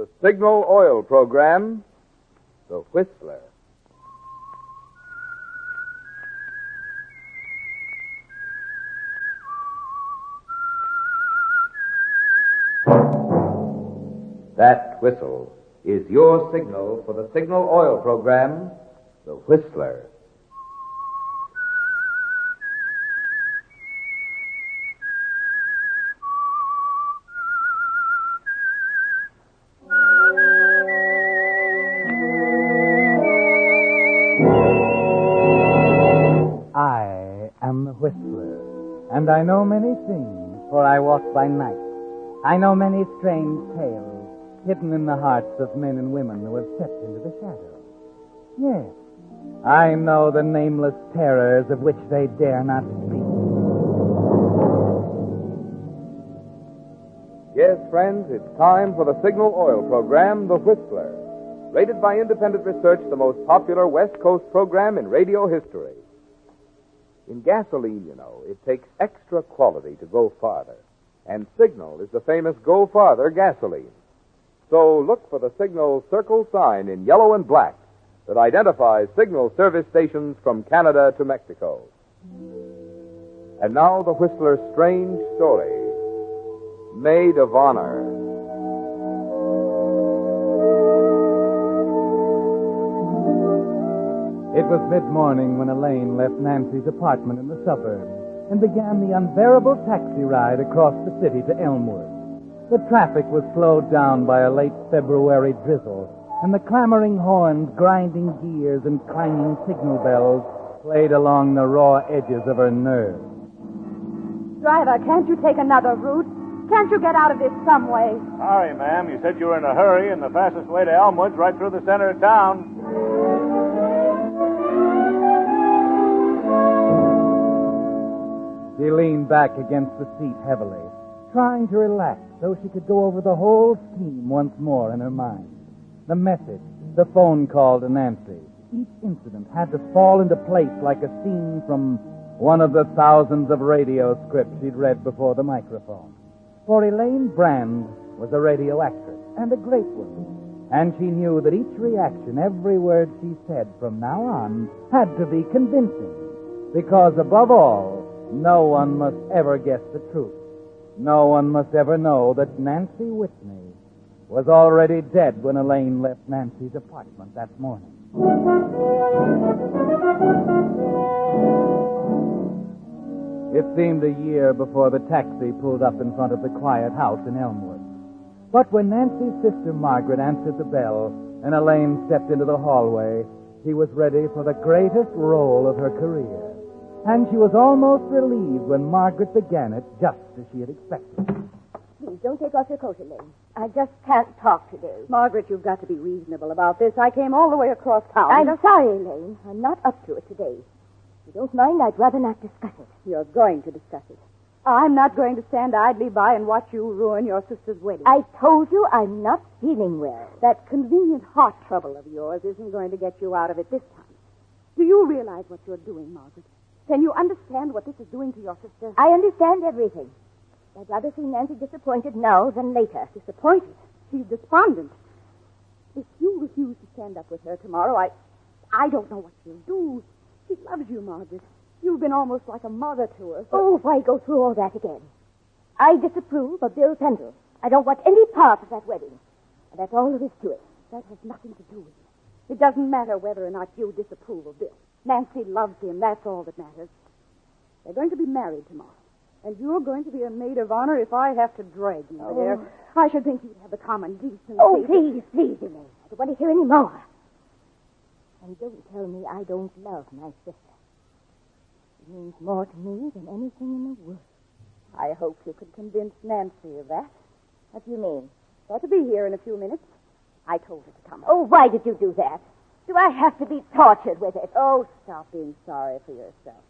the Signal Oil program, The Whistler. That whistle is your signal for the Signal Oil program, The Whistler. I am the Whistler, and I know many things, for I walk by night. I know many strange tales hidden in the hearts of men and women who have stepped into the shadow. Yes, I know the nameless terrors of which they dare not speak. Yes, friends, it's time for the Signal Oil program, The Whistler. Rated by independent research, the most popular West Coast program in radio history. In gasoline, you know, it takes extra quality to go farther. And Signal is the famous Go Farther gasoline. So look for the Signal circle sign in yellow and black that identifies Signal service stations from Canada to Mexico. And now the Whistler's strange story, Maid of Honor. It was mid-morning when Elaine left Nancy's apartment in the suburbs and began the unbearable taxi ride across the city to Elmwood. The traffic was slowed down by a late February drizzle, and the clamoring horns, grinding gears, and clanging signal bells played along the raw edges of her nerves. Driver, can't you take another route? Can't you get out of this some way? Sorry, ma'am. You said you were in a hurry, and the fastest way to Elmwood's right through the center of town. She leaned back against the seat heavily, trying to relax so she could go over the whole scheme once more in her mind. The message, the phone call to Nancy, each incident had to fall into place like a scene from one of the thousands of radio scripts she'd read before the microphone. For Elaine Brand was a radio actress, and a great one. And she knew that each reaction, every word she said from now on, had to be convincing. Because above all, no one must ever guess the truth. No one must ever know that Nancy Whitney was already dead when Elaine left Nancy's apartment that morning. It seemed a year before the taxi pulled up in front of the quiet house in Elmwood. But when Nancy's sister Margaret answered the bell and Elaine stepped into the hallway, she was ready for the greatest role of her career. And she was almost relieved when Margaret began it just as she had expected. Please, don't take off your coat, Elaine. I just can't talk today. Margaret, you've got to be reasonable about this. I came all the way across town. I'm sorry, Elaine. I'm not up to it today. If you don't mind, I'd rather not discuss it. You're going to discuss it. I'm not going to stand idly by and watch you ruin your sister's wedding. I told you I'm not feeling well. That convenient heart trouble of yours isn't going to get you out of it this time. Do you realize what you're doing, Margaret? Can you understand what this is doing to your sister? I understand everything. I'd rather see Nancy disappointed now than later. Disappointed? She's despondent. If you refuse to stand up with her tomorrow, I don't know what she'll do. She loves you, Margaret. You've been almost like a mother to her. Oh, why go through all that again? I disapprove of Bill Pendle. I don't want any part of that wedding. And that's all there is to it. That has nothing to do with it. It doesn't matter whether or not you disapprove of Bill. Nancy loves him. That's all that matters. They're going to be married tomorrow. And you're going to be a maid of honor if I have to drag you there. I should think you'd have the common decency. Oh, please, Elaine. I don't want to hear any more. And don't tell me I don't love my sister. She means more to me than anything in the world. I hope you could convince Nancy of that. What do you mean? She's got to be here in a few minutes. I told her to come. Oh, why did you do that? Do I have to be tortured with it? Oh, stop being sorry for yourself.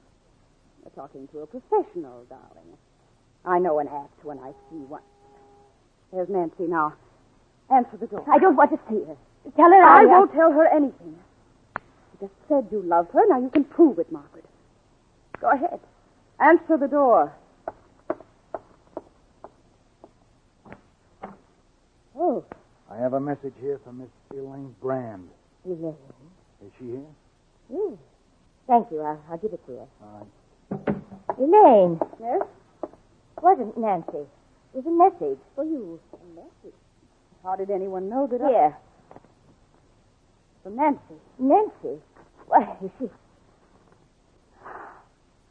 You're talking to a professional, darling. I know an act when I see one. There's Nancy now. Answer the door. I don't want to see her. Tell her I won't tell her anything. You just said you love her. Now you can prove it, Margaret. Go ahead. Answer the door. Oh. I have a message here from Miss Elaine Brand. Elaine? Is she here? Yes. Thank you. I'll give it to her. All right. Elaine. Yes? Wasn't Nancy. It was a message for you. A message? How did anyone know that Here. From Nancy. Nancy? Why, is she...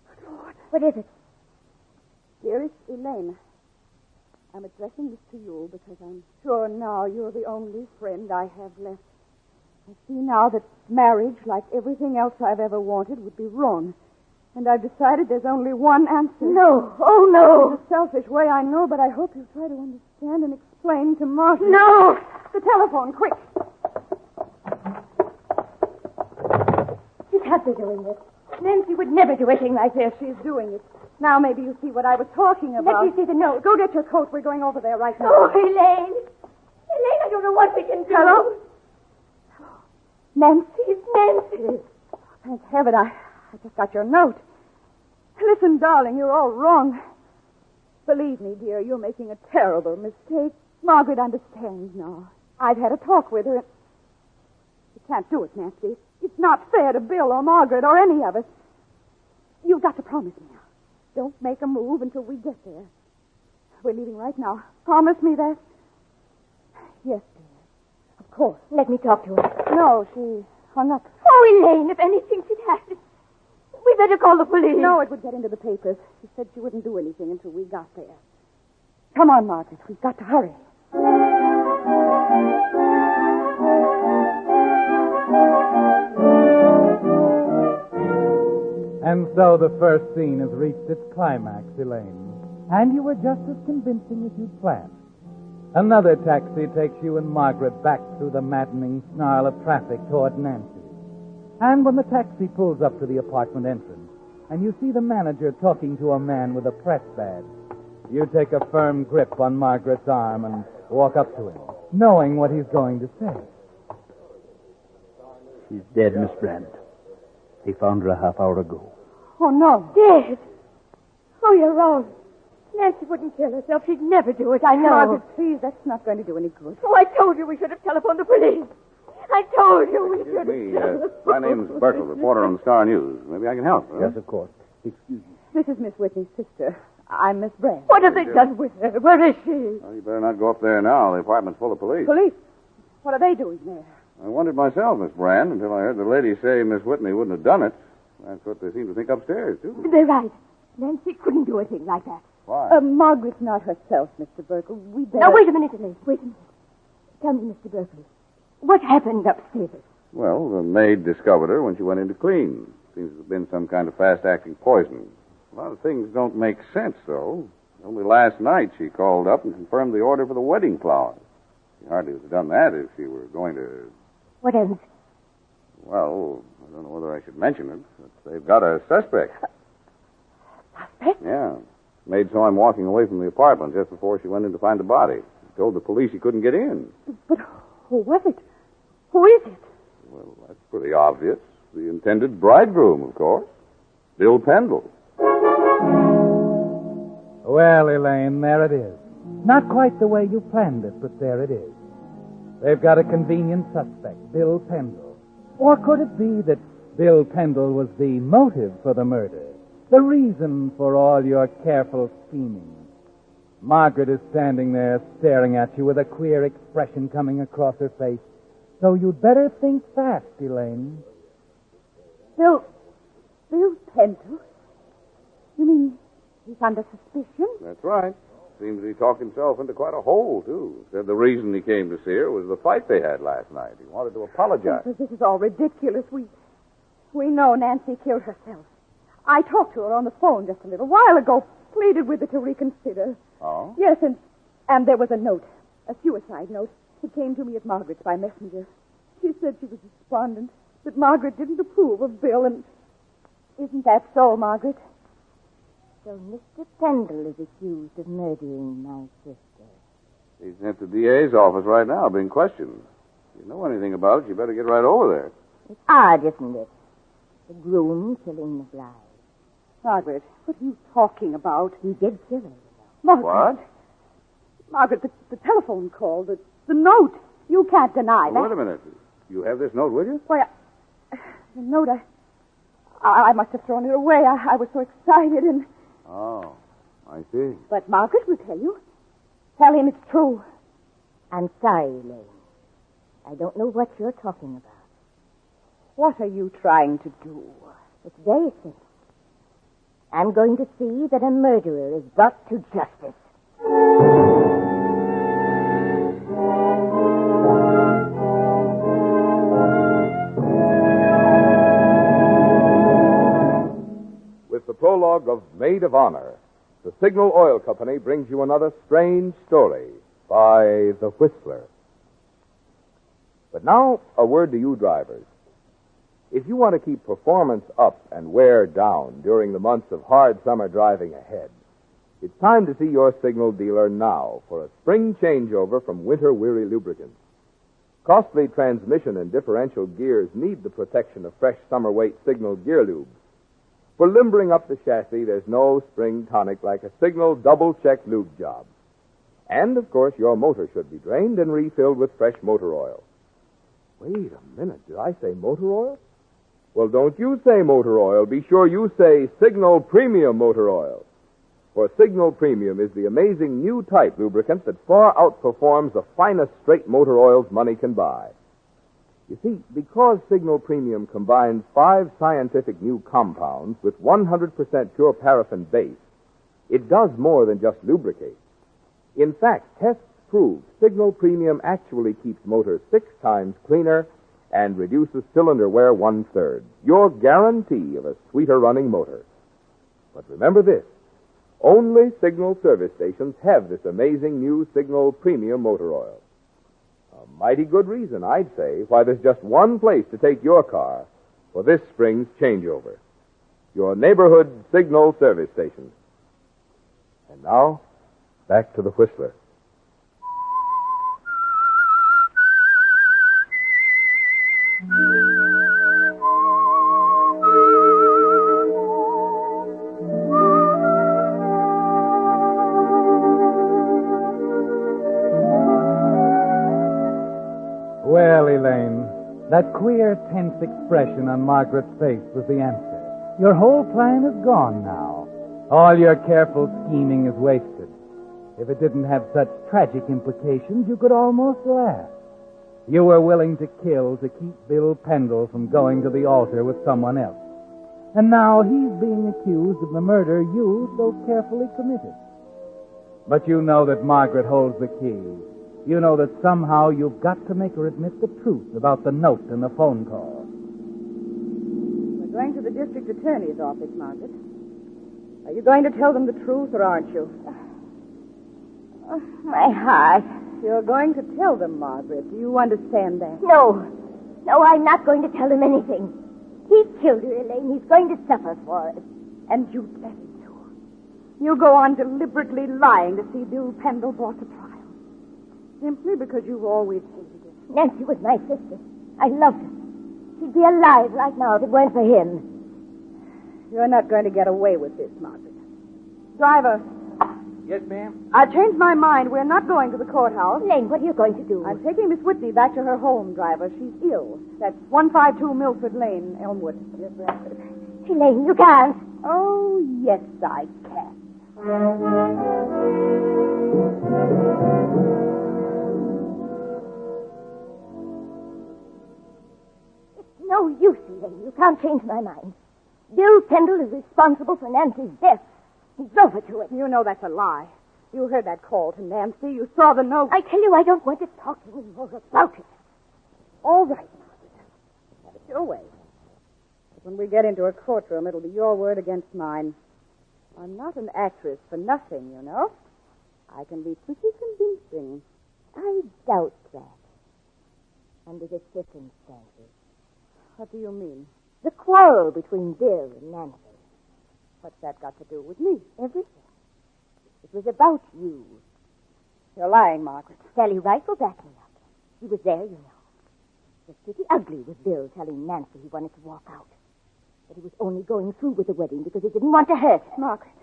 Good Lord. What is it? Dearest Elaine, I'm addressing this to you because I'm sure now you're the only friend I have left. I see now that marriage, like everything else I've ever wanted, would be wrong. And I've decided there's only one answer. No. Oh, no. It's a selfish way, I know, but I hope you'll try to understand and explain to Martin. No. The telephone, quick. You can't be doing this. Nancy would never do anything like this. She's doing it. Now maybe you see what I was talking about. Let me see the note. Go get your coat. We're going over there right now. Oh, Elaine. Elaine, I don't know what we can do. Hello? Nancy? It's Nancy. Thank heaven, I just got your note. Listen, darling, you're all wrong. Believe me, dear, you're making a terrible mistake. Margaret understands now. I've had a talk with her. You can't do it, Nancy. It's not fair to Bill or Margaret or any of us. You've got to promise me now. Don't make a move until we get there. We're leaving right now. Promise me that? Yes, dear. Of course. Let me talk to her. No, she hung up. Oh, Elaine, if anything should happen, we better call the police. No, it would get into the papers. She said she wouldn't do anything until we got there. Come on, Margaret. We've got to hurry. And so the first scene has reached its climax, Elaine. And you were just as convincing as you'd planned. Another taxi takes you and Margaret back through the maddening snarl of traffic toward Nancy. And when the taxi pulls up to the apartment entrance, and you see the manager talking to a man with a press badge, you take a firm grip on Margaret's arm and walk up to him, knowing what he's going to say. She's dead, Miss Brand. They found her a half hour ago. Oh, no. Dead. Oh, you're wrong. Nancy wouldn't kill herself. She'd never do it, I know. Margaret, please, that's not going to do any good. Oh, I told you we should have telephoned the police. I told you we should have. Excuse me. My name's Bertle, reporter on the Star News. Maybe I can help. Huh? Yes, of course. Excuse me. This is Miss Whitney's sister. I'm Miss Brand. What have they done with her? Where is she? Well, you better not go up there now. The apartment's full of police. Police? What are they doing there? I wondered myself, Miss Brand, until I heard the lady say Miss Whitney wouldn't have done it. That's what they seem to think upstairs, too. They're right. Nancy couldn't do a thing like that. Why? Margaret's not herself, Mr. Berkeley. We better... Now, wait a minute, Elaine. Wait a minute. Tell me, Mr. Berkeley, what happened upstairs? Well, the maid discovered her when she went in to clean. Seems to have been some kind of fast-acting poison. A lot of things don't make sense, though. Only last night she called up and confirmed the order for the wedding flowers. She hardly would have done that if she were going to... What else? Well, I don't know whether I should mention it, but they've got a suspect. Suspect? Yeah. Maid saw him walking away from the apartment just before she went in to find the body. He told the police he couldn't get in. But who was it? Who is it? Well, that's pretty obvious. The intended bridegroom, of course. Bill Pendle. Well, Elaine, there it is. Not quite the way you planned it, but there it is. They've got a convenient suspect, Bill Pendle. Or could it be that Bill Pendle was the motive for the murder? The reason for all your careful scheming? Margaret is standing there staring at you with a queer expression coming across her face. So you'd better think fast, Elaine. Bill Pendle? You mean he's under suspicion? That's right. Seems he talked himself into quite a hole, too. Said the reason he came to see her was the fight they had last night. He wanted to apologize. This is all ridiculous. We know Nancy killed herself. I talked to her on the phone just a little while ago, pleaded with her to reconsider. Oh? Yes, and there was a note, a suicide note. It came to me at Margaret's by messenger. She said she was despondent, that Margaret didn't approve of Bill, and isn't that so, Margaret? So Mr. Pendle is accused of murdering my sister. He's at the DA's office right now, being questioned. If you know anything about it, you better get right over there. It's odd, isn't it? The groom killing the bride. Margaret, what are you talking about? He did kill her, you know. Margaret. What? Margaret, the telephone call, the note. You can't deny that. Wait a minute. You have this note with you? Why, the note, I must have thrown it away. I was so excited and... Oh, I see. But Margaret will tell you. Tell him it's true. I'm sorry, Elaine. I don't know what you're talking about. What are you trying to do? It's very simple. I'm going to see that a murderer is brought to justice. With the prologue of Maid of Honor, the Signal Oil Company brings you another strange story by The Whistler. But now, a word to you drivers. If you want to keep performance up and wear down during the months of hard summer driving ahead, it's time to see your Signal dealer now for a spring changeover from winter-weary lubricants. Costly transmission and differential gears need the protection of fresh summer-weight Signal gear lubes. For limbering up the chassis, there's no spring tonic like a Signal double-check lube job. And, of course, your motor should be drained and refilled with fresh motor oil. Wait a minute, did I say motor oil? Well, don't you say motor oil. Be sure you say Signal Premium Motor Oil. For Signal Premium is the amazing new type lubricant that far outperforms the finest straight motor oils money can buy. You see, because Signal Premium combines 5 scientific new compounds with 100% pure paraffin base, it does more than just lubricate. In fact, tests prove Signal Premium actually keeps motors 6 times cleaner and reduces cylinder wear 1/3. Your guarantee of a sweeter running motor. But remember this, only Signal service stations have this amazing new Signal Premium Motor Oil. A mighty good reason, I'd say, why there's just one place to take your car for this spring's changeover. Your neighborhood Signal service station. And now, back to the Whistler. Well, Elaine, that queer, tense expression on Margaret's face was the answer. Your whole plan is gone now. All your careful scheming is wasted. If it didn't have such tragic implications, you could almost laugh. You were willing to kill to keep Bill Pendle from going to the altar with someone else. And now he's being accused of the murder you so carefully committed. But you know that Margaret holds the key. You know that somehow you've got to make her admit the truth about the note and the phone call. We're going to the district attorney's office, Margaret. Are you going to tell them the truth, or aren't you? My heart. You're going to tell them, Margaret. Do you understand that? No. No, I'm not going to tell him anything. He killed her, Elaine. He's going to suffer for it. And you'd let him to. You go on deliberately lying to see Bill Pendle brought to trial. Simply because you've always hated her. Nancy was my sister. I loved her. She'd be alive right now if it weren't for him. You're not going to get away with this, Margaret. Driver. Yes, ma'am? I've changed my mind. We're not going to the courthouse. Elaine, what are you going to do? I'm taking Miss Whitney back to her home, driver. She's ill. That's 152 Milford Lane, Elmwood. Yes, ma'am. Elaine, you can't. Oh, yes, I can. It's no use, Elaine. You can't change my mind. Bill Pendle is responsible for Nancy's death. He drove her to it. You know that's a lie. You heard that call to Nancy. You saw the note. I tell you, I don't want to talk anymore about it. All right, Margaret. Have it your way. But when we get into a courtroom, it'll be your word against mine. I'm not an actress for nothing, you know. I can be pretty convincing. I doubt that. Under the circumstances. What do you mean? The quarrel between Bill and Nancy. What's that got to do with me? Everything. It was about you. You're lying, Margaret. Sally Wright will back me up. He was there, you know. It was pretty ugly with Bill telling Nancy he wanted to walk out. But he was only going through with the wedding because he didn't want to hurt her. Margaret.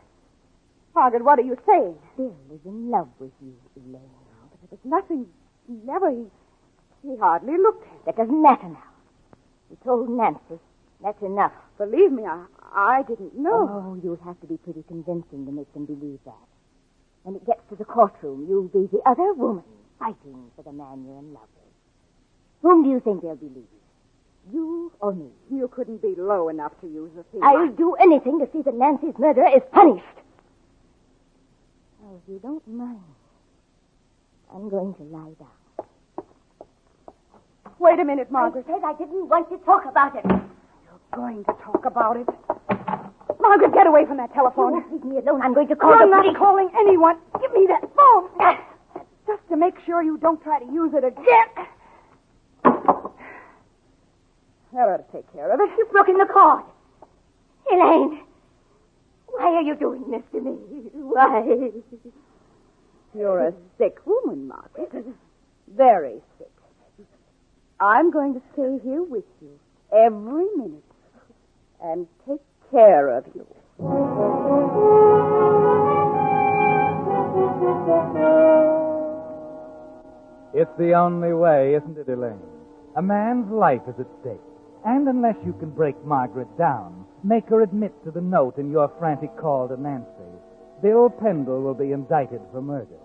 Margaret, what are you saying? Bill is in love with you, Elaine. But there was nothing. Never. He hardly looked at it. That doesn't matter now. You told Nancy. That's enough. Believe me, I didn't know. Oh, you'll have to be pretty convincing to make them believe that. When it gets to the courtroom, you'll be the other woman fighting for the man you're in love with. Whom do you think they'll believe? You or me? You couldn't be low enough to use the theme. I'll do anything to see that Nancy's murderer is punished. Oh, if you don't mind, I'm going to lie down. Wait a minute, Margaret. I said I didn't want to talk about it. You're going to talk about it. Margaret, get away from that telephone. You won't leave me alone. I'm going to call I'm the not police. calling anyone. Give me that phone. Just to make sure you don't try to use it again. That ought to take care of it. You've broken the cord. Elaine, why are you doing this to me? Why? You're a sick woman, Margaret. Very sick. I'm going to stay here with you every minute and take care of you. It's the only way, isn't it, Elaine? A man's life is at stake. And unless you can break Margaret down, make her admit to the note in your frantic call to Nancy, Bill Pendle will be indicted for murder.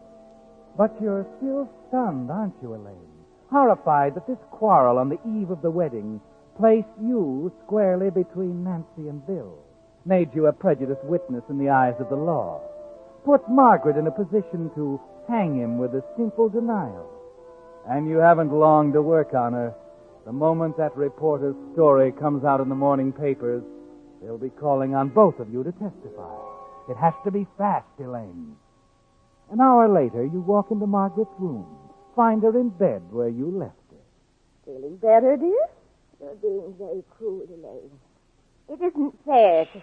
But you're still stunned, aren't you, Elaine? Horrified that this quarrel on the eve of the wedding placed you squarely between Nancy and Bill, made you a prejudiced witness in the eyes of the law, put Margaret in a position to hang him with a simple denial. And you haven't long to work on her. The moment that reporter's story comes out in the morning papers, they'll be calling on both of you to testify. It has to be fast, Elaine. An hour later, you walk into Margaret's room, find her in bed where you left her. Feeling better, dear? You're being very cruel, Elaine. It isn't fair to...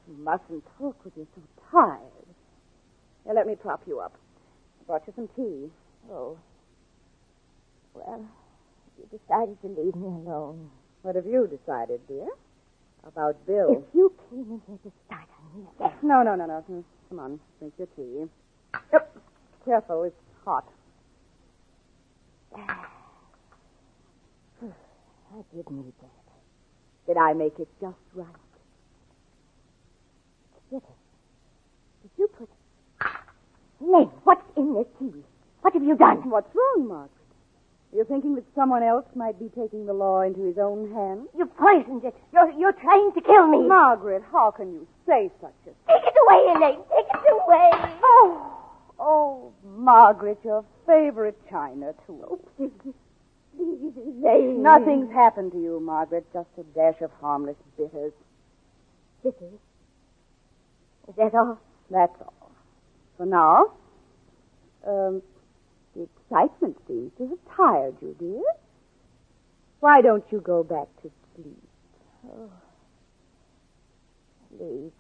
You mustn't talk when you're so tired. Now, let me prop you up. I brought you some tea. Oh. Well, you decided to leave me alone. What have you decided, dear? About Bill? If you came in here to start on me again... No. Come on, drink your tea. Yep. Careful, it's hot. I did need that. Did I make it just right? Did you put... Elaine, what's in this tea? What have you done? What's wrong, Margaret? You're thinking that someone else might be taking the law into his own hands? You poisoned it. You're trying to kill me. Margaret, how can you say such a thing? Take it away, Elaine. Take it away. Oh, Margaret, your favorite china, too. Oh, please, Elaine. Nothing's happened to you, Margaret. Just a dash of harmless bitters. Bitters? Is that all? That's all. For now. The excitement seems to have tired you, dear. Why don't you go back to sleep? Oh. Sleep.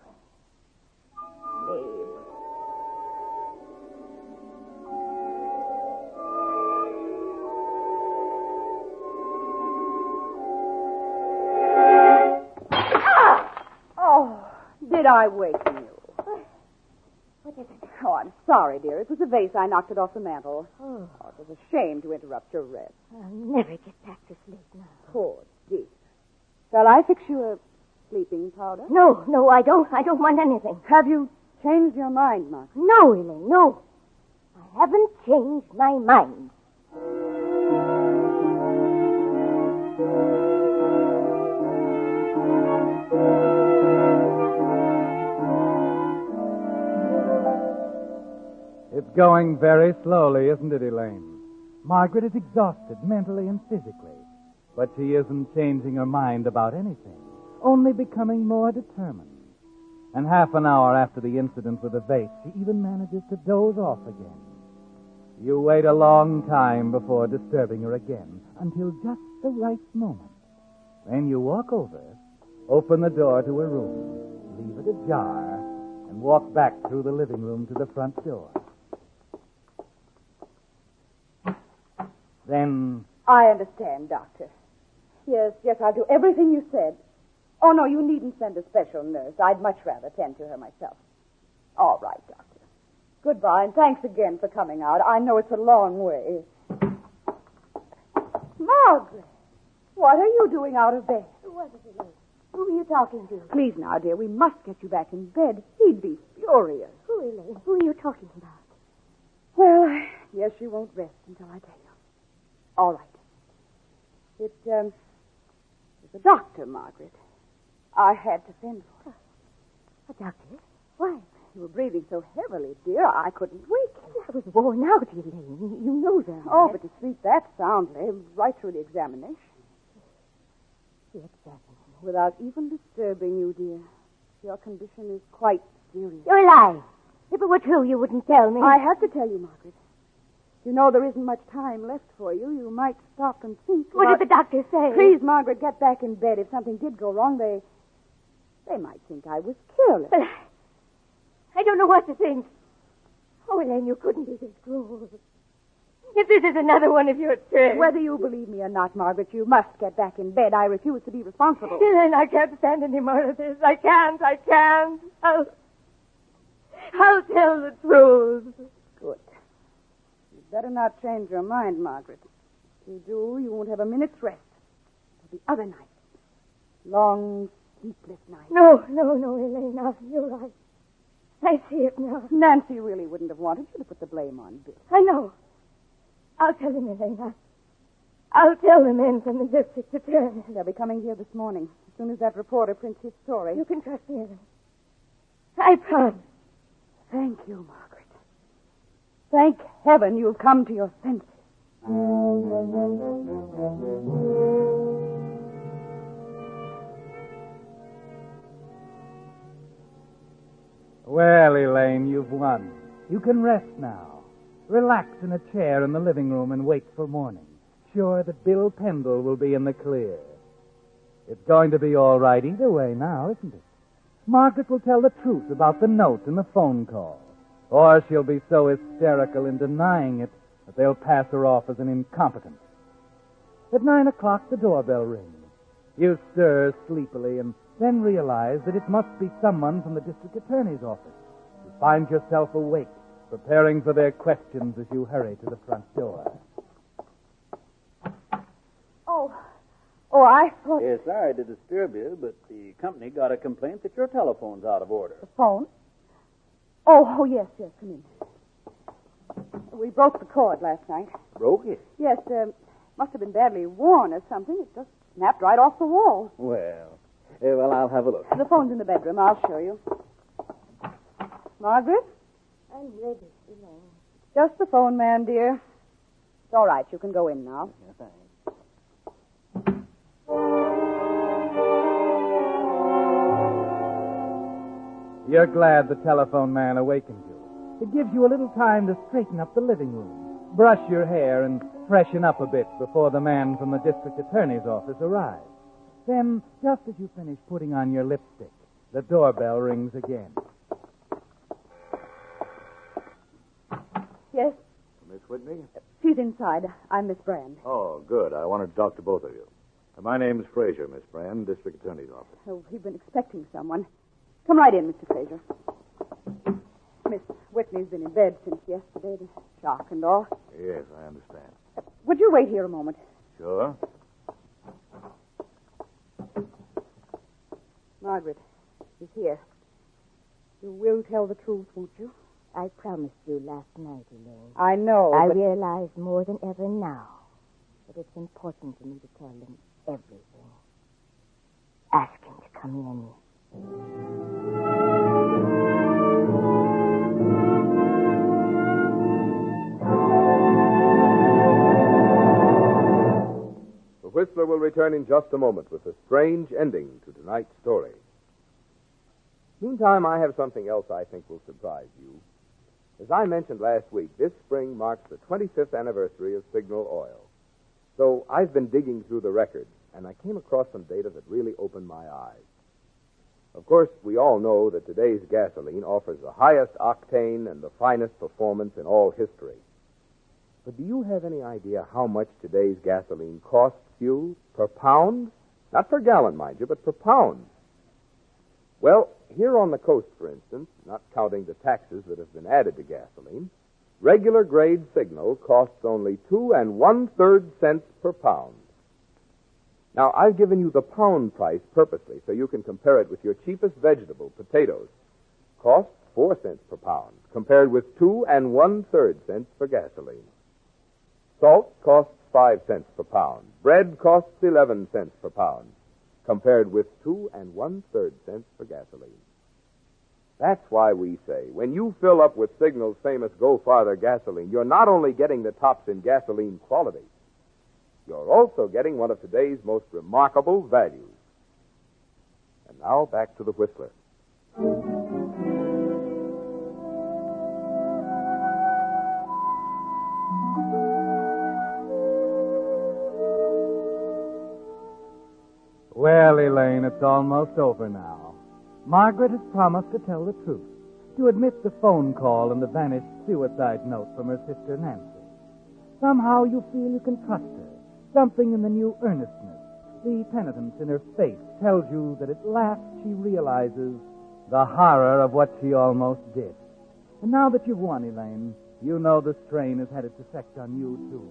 Oh, did I waken you? What is it? Oh, I'm sorry, dear. It was a vase. I knocked it off the mantel. Oh, it was a shame to interrupt your rest. I'll never get back to sleep now. Poor dear. Shall I fix you a sleeping powder? No, I don't. I don't want anything. Have you changed your mind, Mark? No, Elaine, no. I haven't changed my mind. It's going very slowly, isn't it, Elaine? Margaret is exhausted mentally and physically, but she isn't changing her mind about anything, only becoming more determined. And half an hour after the incident with the vase, she even manages to doze off again. You wait a long time before disturbing her again, until just the right moment. Then you walk over, open the door to her room, leave it ajar, and walk back through the living room to the front door. Then... I understand, Doctor. Yes, I'll do everything you said. Oh, no, you needn't send a special nurse. I'd much rather tend to her myself. All right, Doctor. Goodbye, and thanks again for coming out. I know it's a long way. Margaret, what are you doing out of bed? Who was it, Elaine? Who were you talking to? Please now, dear, we must get you back in bed. He'd be furious. Who, Elaine? Who are you talking about? Well, I guess you won't rest until I tell you. All right. It's a doctor, Margaret. I had to send for. A doctor? Why? You were breathing so heavily, dear, I couldn't wake you. I was worn out, Elaine. You know that. Oh, but to sleep that soundly, right through the examination. The examination. Without even disturbing you, dear. Your condition is quite serious. You're lying. If it were true, you wouldn't tell me. I have to tell you, Margaret. You know there isn't much time left for you. You might stop and think. What did the doctor say? Please, Margaret, get back in bed. If something did go wrong, they might think I was careless. But I don't know what to think. Oh, Elaine, you couldn't be this cruel. If this is another one of your tricks. Whether you believe me or not, Margaret, you must get back in bed. I refuse to be responsible. Elaine, I can't stand any more of this. I can't. I'll tell the truth. Good. You'd better not change your mind, Margaret. If you do, you won't have a minute's rest. Till the other night. Long, sleepless night. No, Elaine, now, you're right. I see it now. Nancy really wouldn't have wanted you to put the blame on Bill. I know. I'll tell him, Elaine. I'll tell the men from the district attorney. They'll be coming here this morning, as soon as that reporter prints his story. You can trust me, Elaine. I promise. Thank you, Margaret. Thank heaven you've come to your senses. Well, Elaine, you've won. You can rest now. Relax in a chair in the living room and wait for morning. Sure that Bill Pendle will be in the clear. It's going to be all right either way now, isn't it? Margaret will tell the truth about the note and the phone call. Or she'll be so hysterical in denying it that they'll pass her off as an incompetent. At 9 o'clock, the doorbell rings. You stir sleepily and then realize that it must be someone from the district attorney's office. You find yourself awake, preparing for their questions as you hurry to the front door. Oh, I thought... Yes, sorry to disturb you, but the company got a complaint that your telephone's out of order. The phone? Oh, yes, come in. We broke the cord last night. Broke it? Yes, must have been badly worn or something. It just snapped right off the wall. Well, I'll have a look. The phone's in the bedroom. I'll show you. Margaret? I'm ready, Elaine. Just the phone, man, dear. It's all right. You can go in now. Yeah, thanks. You're glad the telephone man awakened you. It gives you a little time to straighten up the living room, brush your hair, and freshen up a bit before the man from the district attorney's office arrives. Then, just as you finish putting on your lipstick, the doorbell rings again. Yes? Miss Whitney? She's inside. I'm Miss Brand. Oh, good. I wanted to talk to both of you. My name's Fraser, Miss Brand, district attorney's office. Oh, we've been expecting someone. Come right in, Mr. Fraser. Miss Whitney's been in bed since yesterday, the shock and all. Yes, I understand. Would you wait here a moment? Sure. Margaret is here. You will tell the truth, won't you? I promised you last night, Elaine. I know, I but... realize more than ever now that it's important to me to tell them everything. Ask him to come in. The Whistler will return in just a moment with a strange ending to tonight's story. Meantime, I have something else I think will surprise you. As I mentioned last week, this spring marks the 25th anniversary of Signal Oil. So I've been digging through the records, and I came across some data that really opened my eyes. Of course, we all know that today's gasoline offers the highest octane and the finest performance in all history. But do you have any idea how much today's gasoline costs you per pound? Not per gallon, mind you, but per pound. Well, here on the coast, for instance, not counting the taxes that have been added to gasoline, regular grade Signal costs only 2 1/3 cents per pound. Now, I've given you the pound price purposely so you can compare it with your cheapest vegetable, potatoes. Costs 4 cents per pound, compared with 2 1/3 cents for gasoline. Salt costs 5 cents per pound. Bread costs 11 cents per pound, compared with 2 1/3 cents for gasoline. That's why we say, when you fill up with Signal's famous Go Farther gasoline, you're not only getting the tops in gasoline quality, you're also getting one of today's most remarkable values. And now back to the Whistler. Well, Elaine, it's almost over now. Margaret has promised to tell the truth, to admit the phone call and the vanished suicide note from her sister Nancy. Somehow you feel you can trust her. Something in the new earnestness, the penitence in her face, tells you that at last she realizes the horror of what she almost did. And now that you've won, Elaine, you know the strain has had its effect on you, too.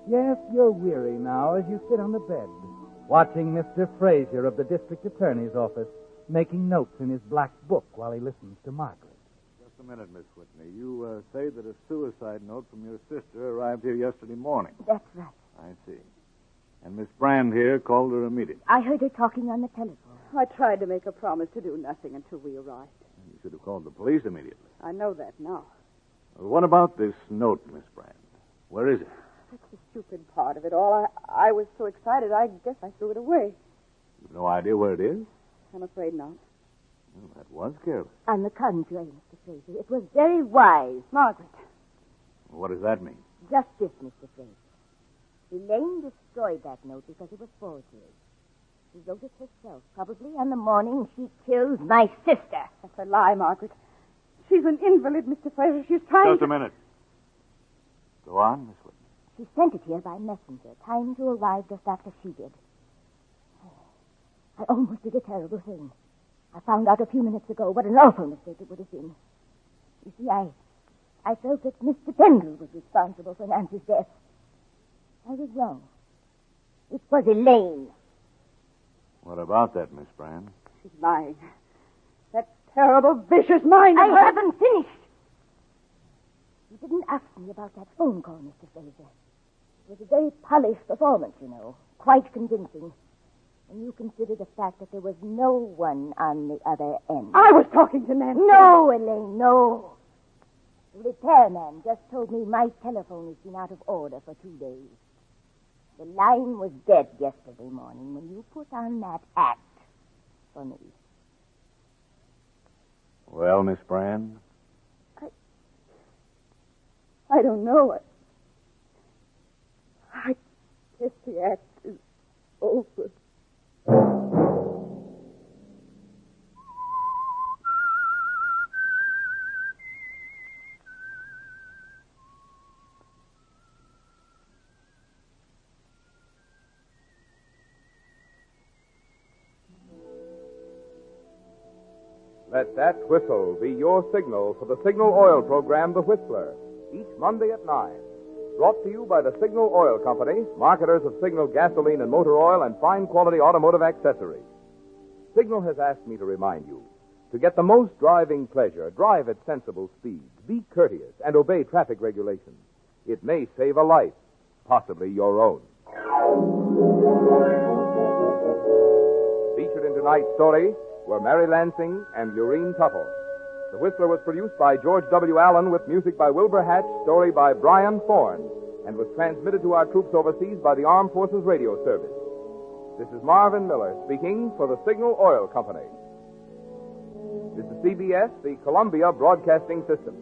Yes, you're weary now as you sit on the bed, watching Mr. Frazier of the district attorney's office making notes in his black book while he listens to Margaret. Just a minute, Miss Whitney. You say that a suicide note from your sister arrived here yesterday morning. That's right. I see. And Miss Brand here called her immediately. I heard her talking on the telephone. I tried to make a promise to do nothing until we arrived. You should have called the police immediately. I know that now. Well, what about this note, Miss Brand? Where is it? That's the stupid part of it all. I was so excited, I guess I threw it away. You've no idea where it is? I'm afraid not. Well, that was careless. On the contrary, Mr. Fraser, it was very wise. Margaret. What does that mean? Just this, Mr. Fraser. Elaine destroyed that note because it was forgery. She wrote it herself, probably on the morning she killed my sister. That's a lie, Margaret. She's an invalid, Mr. Fraser. She's trying Just a minute. Go on, Miss Whitney. She sent it here by messenger, timed to arrive just after she did. I almost did a terrible thing. I found out a few minutes ago what an awful mistake it would have been. You see, I felt that Mr. Pendle was responsible for Nancy's death. I was wrong. It was Elaine. What about that, Miss Brand? She's lying. That terrible, vicious mind of I hers. haven't finished. You didn't ask me about that phone call, Mr. Fraser. It was a very polished performance, you know. Quite convincing. And you consider the fact that there was no one on the other end. I was talking to Nancy. No, Elaine, no. The repairman just told me my telephone has been out of order for 2 days. The line was dead yesterday morning when you put on that act for me. Well, Miss Brand? I don't know. I guess the act is over. Let that whistle be your signal for the Signal Oil program, The Whistler, each Monday at 9. Brought to you by the Signal Oil Company, marketers of Signal gasoline and motor oil and fine-quality automotive accessories. Signal has asked me to remind you, to get the most driving pleasure, drive at sensible speeds, be courteous, and obey traffic regulations. It may save a life, possibly your own. Featured in tonight's story were Mary Lansing and Lurene Tuttle. The Whistler was produced by George W. Allen with music by Wilbur Hatch, story by Brian Thorne, and was transmitted to our troops overseas by the Armed Forces Radio Service. This is Marvin Miller speaking for the Signal Oil Company. This is CBS, the Columbia Broadcasting System.